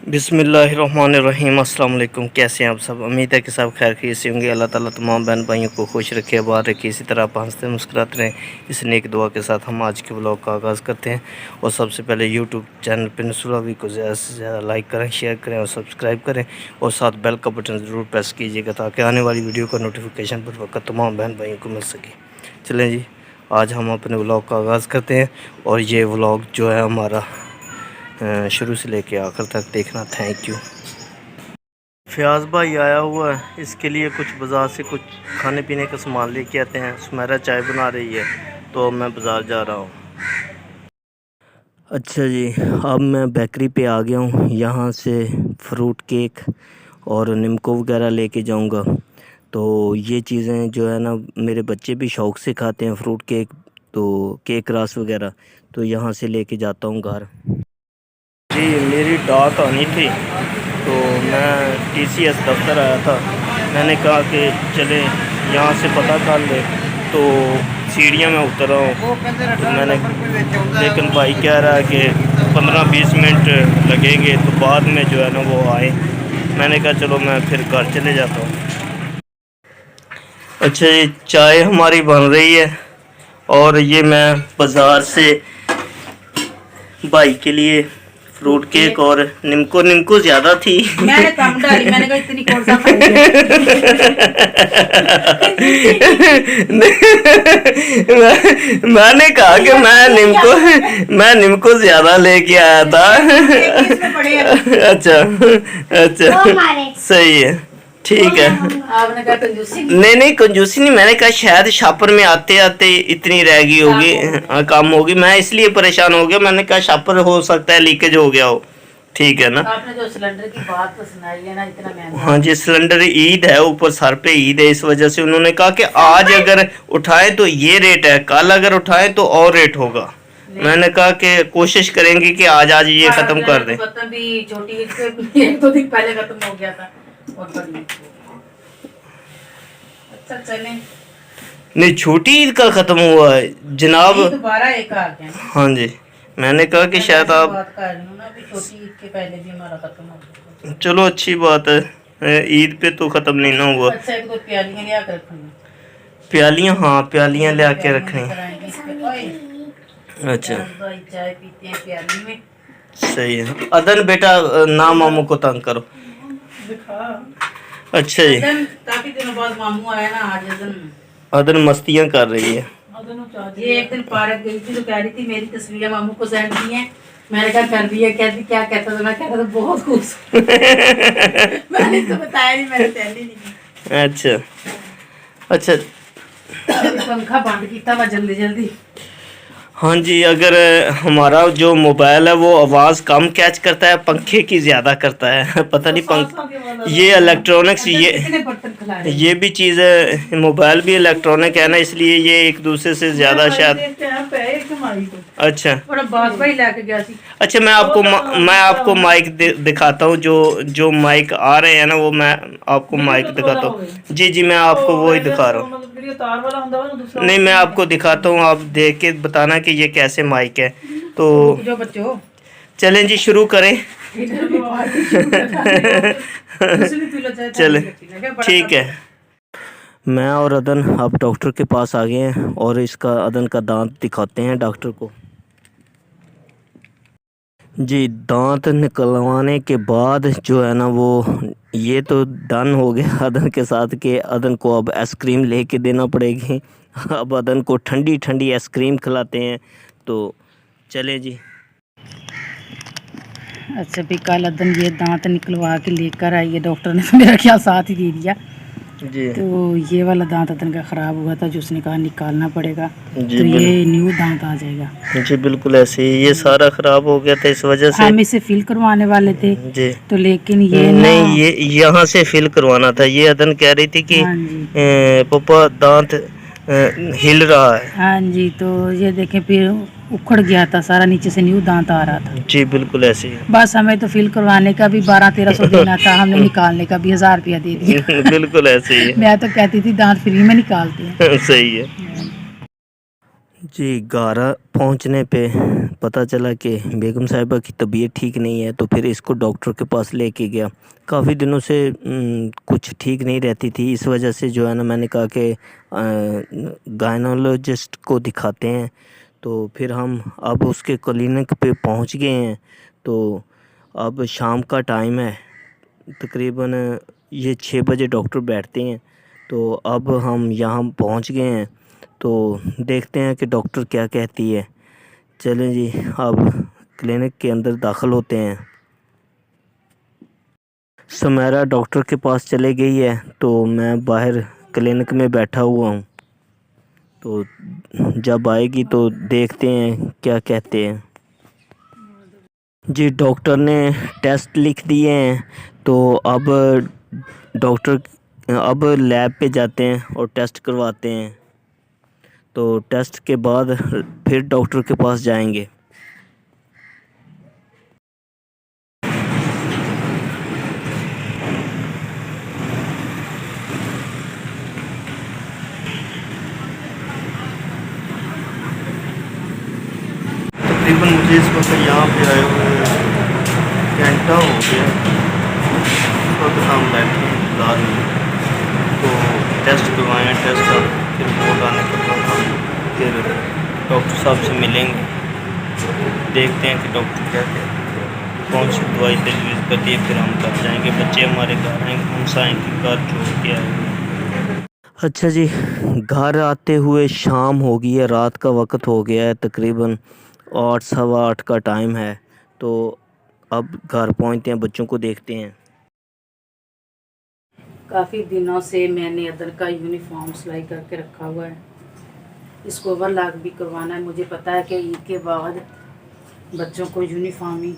बिस्मिल्लाहिर्रहमानिर्रहीम। अस्सलाम वालेकुम। कैसे हैं आप सब? उम्मीद है कि सब खैर खैरियत से होंगे। अल्लाह ताला तमाम बहन भाइयों को खुश रखे, आबाद रखे, इसी तरह आप हंसते मुस्कुराते रहें। इस नेक दुआ के साथ हम आज के व्लॉग का आगाज़ करते हैं। और सबसे पहले यूट्यूब चैनल पे नसूरावी को ज़्यादा से ज़्यादा लाइक करें, शेयर करें और सब्सक्राइब करें। और साथ बेल का बटन ज़रूर प्रेस कीजिएगा ताकि आने वाली वीडियो का नोटिफिकेशन पर वक्त तमाम बहन भाइयों को मिल सके। चलें जी, आज हम अपने व्लॉग का आगाज़ करते हैं। और ये व्लॉग जो है हमारा शुरू से लेके आखिर तक देखना। Thank you. फयाज भाई आया हुआ है, इसके लिए कुछ बाज़ार से कुछ खाने पीने का सामान लेके आते हैं। सुमेरा चाय बना रही है तो मैं बाज़ार जा रहा हूँ। अच्छा जी, अब मैं बेकरी पे आ गया हूँ। यहाँ से फ्रूट केक और निम्को वगैरह लेके जाऊँगा। तो ये चीज़ें जो है ना, मेरे बच्चे भी शौक़ से खाते हैं फ्रूट केक, तो केक रस वगैरह, तो यहाँ से लेके जाता हूँ घर। जी, मेरी डाक आनी थी तो मैं टीसीएस दफ्तर आया था। मैंने कहा कि चले यहाँ से पता कर ले, तो सीढ़ियाँ में उतर रहा हूँ। तो मैंने, लेकिन भाई कह रहा है कि 15-20 मिनट लगेंगे, तो बाद में जो है ना वो आए। मैंने कहा चलो मैं फिर घर चले जाता हूँ। अच्छा, ये चाय हमारी बन रही है और ये मैं बाज़ार से भाई के लिए फ्रूट केक और निम्को ज़्यादा थी। मैंने कम डाली, मैंने कहा इतनी कौन सा मैंने कहा कि मैं निम्को ज़्यादा लेके आया था। अच्छा अच्छा, सही है, ठीक है। आपने कहा कंजूसी नहीं, कंजूसी नहीं। मैंने कहा शायद शापर में आते आते इतनी रह गई होगी, कम होगी। मैं इसलिए परेशान हो गया। मैंने कहा शापर हो सकता है लीकेज हो गया हो। ठीक है ना। आपने जो सिलेंडर की बात तो सुनाई है ना, इतना महंगा। हाँ जी, सिलेंडर ईद है, ऊपर सर पे ईद है, इस वजह से उन्होंने कहा कि आज अगर उठाए तो ये रेट है, कल अगर उठाए तो और रेट होगा। मैंने कहा कि कोशिश करेंगे कि आज ये खत्म कर दें। छोटी एक दो दिन पहले खत्म हो गया था। अच्छा चलें। नहीं, छोटी ईद का ख़त्म हुआ है जनाब, दोबारा एक आ गया। हाँ जी, मैंने कहा कि शायद आप बात कर रही हूं ना, अभी छोटी ईद के पहले भी हमारा ख़त्म हो गया। चलो अच्छी बात है, ईद पे तो ख़त्म नहीं ना हुआ। अच्छा, एक दो प्यालियां लिया कर रखनी। प्यालियां? हाँ, प्यालियां ले आके रखनी। अच्छा, चाय पीते हैं प्याली में। सही है। अदन बेटा ना मामू को तंग करो। अच्छा जी, काफी दिनों बाद मामू आया ना, आज अदन मस्तियां कर रही है। ये एक दिन पार्क गई थी तो कह रही थी मेरी तस्वीरें मामू को सेंड की हैं। मैंने कहा कर दी है। कहती क्या कहता था? मैं कहता था बहुत खुश। मैंने तो बताया नहीं, मैंने सेंड ही नहीं की। अच्छा अच्छा, पंखा बंद किया था जल्दी जल्दी। हाँ जी, अगर हमारा जो मोबाइल है वो आवाज़ कम कैच करता है, पंखे की ज़्यादा करता है। पता नहीं ये इलेक्ट्रॉनिक्स, ये भी चीज़ है। मोबाइल भी इलेक्ट्रॉनिक है ना, इसलिए ये एक दूसरे से ज़्यादा शायद। अच्छा अच्छा, मैं आपको माइक दिखाता हूँ। जो माइक आ रहे हैं ना, वो मैं आपको माइक दिखाता हूँ। जी जी, मैं आपको वो ही दिखा रहा हूँ। नहीं, मैं आपको दिखाता हूँ, आप देख के बताना कि ये कैसे माइक है। तो जो बच्चों चलें जी, शुरू करें। चलें, ठीक है। मैं और अदन अब डॉक्टर के पास आ गए हैं और इसका अदन का दांत दिखाते हैं डॉक्टर को। जी, दांत निकलवाने के बाद जो है ना वो ये तो डन हो गया अदन के साथ कि अदन को अब आइसक्रीम लेके देना पड़ेगी। अब अदन को ठंडी ठंडी आइसक्रीम खिलाते हैं। तो चले जी। अच्छा भी, कल अदन ये दांत निकलवा के लेकर आई है डॉक्टर ने, तो मेरा ख्याल साथ ही दे दिया जी। तो ये वाला दांत अदन का ख़राब हुआ था, जो उसने कहा निकालना पड़ेगा, तो ये न्यू दांत आ जाएगा। जी बिल्कुल ऐसे ही, ये सारा ख़राब हो गया था, इस वजह से हम इसे फिल करवाने वाले थे जी। तो लेकिन ये नहीं, ये यहाँ से फिल करवाना था। ये अदन कह रही थी कि पापा दांत हिल रहा है। हाँ जी, तो ये देखें फिर उखड़ गया था सारा, नीचे से न्यू दांत आ रहा था। जी बिल्कुल ऐसे ही। बस हमें तो फिल करवाने का भी 1200-1300 देना था, हमने निकालने का भी 1000 रुपया दे दिया। बिल्कुल ऐसे ही है। मैं तो कहती थी दांत फ्री में निकालते हैं। सही है जी। 11 पहुंचने पे पता चला कि बेगम साहिबा की तबीयत ठीक नहीं है, तो फिर इसको डॉक्टर के पास लेके गया। काफ़ी दिनों से कुछ ठीक नहीं रहती थी, इस वजह से जो है ना मैंने कहा कि गायनोलॉजिस्ट को दिखाते हैं। तो फिर हम अब उसके क्लिनिक पे पहुंच गए हैं। तो अब शाम का टाइम है, तकरीबन ये 6 बजे डॉक्टर बैठते हैं। तो अब हम यहाँ पहुँच गए हैं, तो देखते हैं कि डॉक्टर क्या कहती है। चलें जी, अब क्लिनिक के अंदर दाखिल होते हैं। सुमेरा डॉक्टर के पास चले गई है, तो मैं बाहर क्लिनिक में बैठा हुआ हूँ। तो जब आएगी तो देखते हैं क्या कहते हैं। जी, डॉक्टर ने टेस्ट लिख दिए हैं, तो अब लैब पे जाते हैं और टेस्ट करवाते हैं। तो टेस्ट के बाद फिर डॉक्टर के पास जाएंगे। तकरीबन मुझे इस वक्त यहाँ पे आए हुए घंटा हो गया। इस वक्त हम बैठे हैं इंतज़ार में, तो टेस्ट करवाएँ, टेस्ट का फिर रिपोर्ट आने के बाद हम फिर डॉक्टर साहब से मिलेंगे। देखते हैं कि डॉक्टर क्या कहते हैं, कौन सी दवाई तजवीज़ करती है, फिर हम घर जाएंगे। बच्चे हमारे घर आएंगे, हम साएँ घर छोड़ के आएंगे। अच्छा जी, घर आते हुए शाम हो गई है, रात का वक्त हो गया है, तकरीबन 8 सवा 8 का टाइम है। तो अब घर पहुंचते हैं, बच्चों को देखते हैं। काफ़ी दिनों से मैंने अदर का यूनिफॉर्म सिलाई करके रखा हुआ है, इसको ओवरलॉक भी करवाना है। मुझे पता है कि ईद के बाद बच्चों को यूनिफॉर्म ही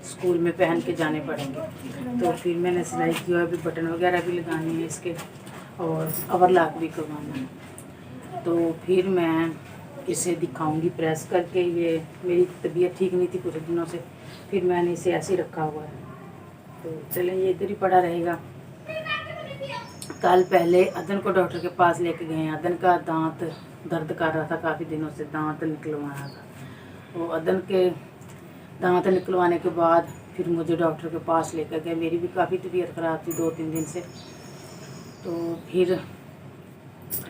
स्कूल में पहन के जाने पड़ेंगे, तो फिर मैंने सिलाई किया, अभी बटन वगैरह भी लगाने हैं इसके और ओवरलॉक भी करवाना है। तो फिर मैं इसे दिखाऊंगी प्रेस करके। ये मेरी तबीयत ठीक नहीं थी कुछ दिनों से, फिर मैंने इसे ऐसे ही रखा हुआ है। तो चलें, ये इधर ही पड़ा रहेगा। कल पहले अदन को डॉक्टर के पास लेके गए हैं। अदन का दांत दर्द कर रहा था, काफ़ी दिनों से दांत निकलवाया था। तो अदन के दांत निकलवाने के बाद फिर मुझे डॉक्टर के पास लेकर गए। मेरी भी काफ़ी तबीयत ख़राब थी 2-3 दिन से। तो फिर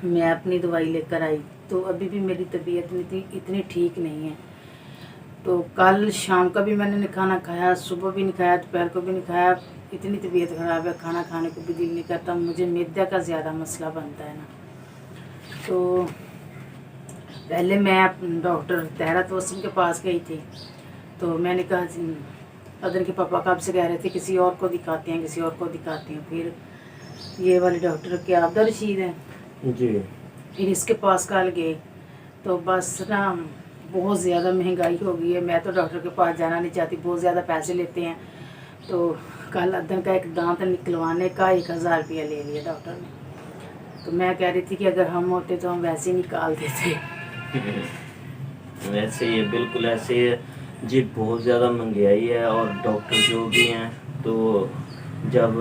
मैं अपनी दवाई लेकर आई, तो अभी भी मेरी तबीयत इतनी ठीक नहीं है। तो कल शाम का भी मैंने नहीं खाना खाया, सुबह भी नहीं खाया, दोपहर को भी नहीं खाया। इतनी तबीयत ख़राब है, खाना खाने को भी दिल नहीं करता। मुझे मैदे का ज़्यादा मसला बनता है ना। तो पहले मैं डॉक्टर तहरत वसीम के पास गई थी, तो मैंने कहा अदन के पापा कब से कह रहे थे किसी और को दिखाते हैं, किसी और को दिखाते हैं। फिर ये वाले डॉक्टर के आबदा रशीद हैं जी, फिर इसके पास कल गए। तो बस ना बहुत ज़्यादा महंगाई हो गई है, मैं तो डॉक्टर के पास जाना नहीं चाहती, बहुत ज़्यादा पैसे लेते हैं। तो कल अदन का एक दांत निकलवाने का 1000 रुपया ले लिया डॉक्टर ने। तो मैं कह रही थी कि अगर हम होते तो हम वैसे ही निकाल देते। वैसे ही है, बिल्कुल ऐसे ही है जी। बहुत ज़्यादा महंगाई है, और डॉक्टर जो भी हैं तो जब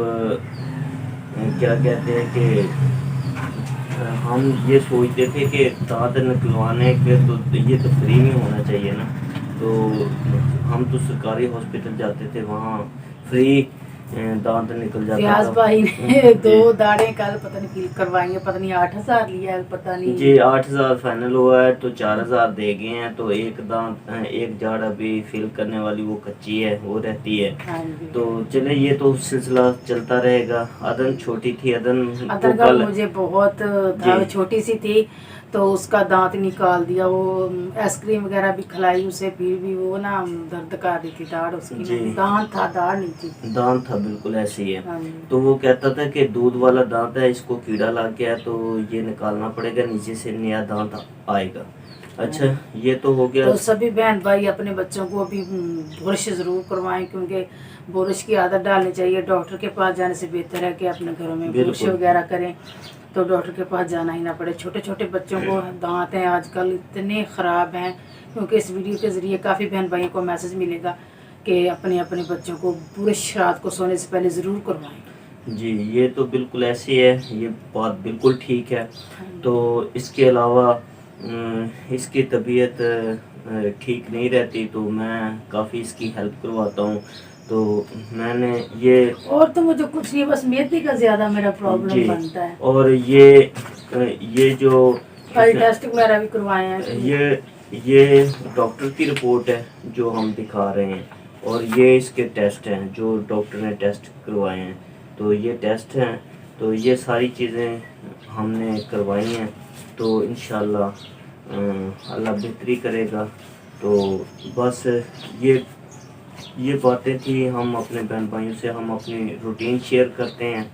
क्या कहते हैं कि हम ये सोचते थे कि दांत निकलवाने के तो ये तो फ्री में होना चाहिए ना। तो हम तो सरकारी हॉस्पिटल जाते थे, वहाँ फ्री दांत निकल जाता प्याज था। भाई ने 2 दाढ़े कल पता नहीं फिल करवाएंगे, पता नहीं 8000 लिया है, पता नहीं जी 8000 फाइनल हुआ है, तो 4000 दे गए हैं। तो एक दांत एक जाड़ अभी फिल करने वाली वो कच्ची है, वो रहती है। हाँ। तो चले, ये तो सिलसिला चलता रहेगा। अदन छोटी थी, अदन का मुझे बहुत था, छोटी सी थी तो उसका दांत निकाल दिया। वो आइसक्रीम वगैरह भी खिलाई उसे, फिर भी वो ना दर्द कर रही थी दाढ़ उसकी। दांत था, दाढ़ नहीं थी, दांत था, बिल्कुल ऐसे ही है। हाँ। तो वो कहता था कि दूध वाला दांत है, इसको कीड़ा लग गया तो ये निकालना पड़ेगा, नीचे से नया दांत आएगा। अच्छा, ये तो हो गया। तो सभी बहन भाई अपने बच्चों को अभी ब्रश ज़रूर करवाएं, क्योंकि ब्रश की आदत डालनी चाहिए। डॉक्टर के पास जाने से बेहतर है कि अपने घरों में ब्रश वगैरह करें, तो डॉक्टर के पास जाना ही ना पड़े। छोटे छोटे बच्चों को दांत हैं आजकल इतने ख़राब हैं, क्योंकि इस वीडियो के ज़रिए काफ़ी बहन भाइयों को मैसेज मिलेगा कि अपने अपने बच्चों को ब्रश रात को सोने से पहले ज़रूर करवाएं। जी, ये तो बिल्कुल ऐसी है, ये बात बिल्कुल ठीक है। तो इसके अलावा इसकी तबीयत ठीक नहीं रहती, तो मैं काफ़ी इसकी हेल्प करवाता हूँ। तो मैंने ये और तो मुझे कुछ नहीं, बस मेथी का ज़्यादा मेरा जी, प्रॉब्लम बनता है। और ये जो कल टेस्ट वगैरह भी करवाए हैं। ये डॉक्टर की रिपोर्ट है जो हम दिखा रहे हैं, और ये इसके टेस्ट हैं जो डॉक्टर ने टेस्ट करवाए हैं। तो ये टेस्ट हैं, तो ये सारी चीज़ें हमने करवाई हैं। तो इंशाल्लाह अल्लाह बेहतरी करेगा। तो बस ये बातें थी, हम अपने बहन भाइयों से हम अपनी रूटीन शेयर करते हैं।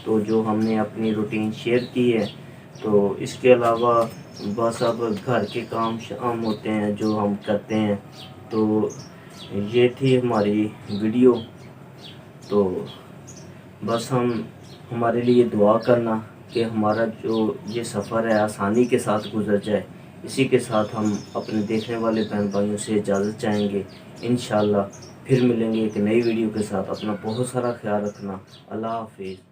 तो जो हमने अपनी रूटीन शेयर की है, तो इसके अलावा बस अब घर के काम शाम होते हैं जो हम करते हैं। तो ये थी हमारी वीडियो। तो बस हमारे लिए दुआ करना कि हमारा जो ये सफ़र है आसानी के साथ गुजर जाए। इसी के साथ हम अपने देखने वाले बहन भाइयों से इजाज़त चाहेंगे। इंशाल्लाह फिर मिलेंगे एक नई वीडियो के साथ। अपना बहुत सारा ख्याल रखना। अल्लाह हाफिज़।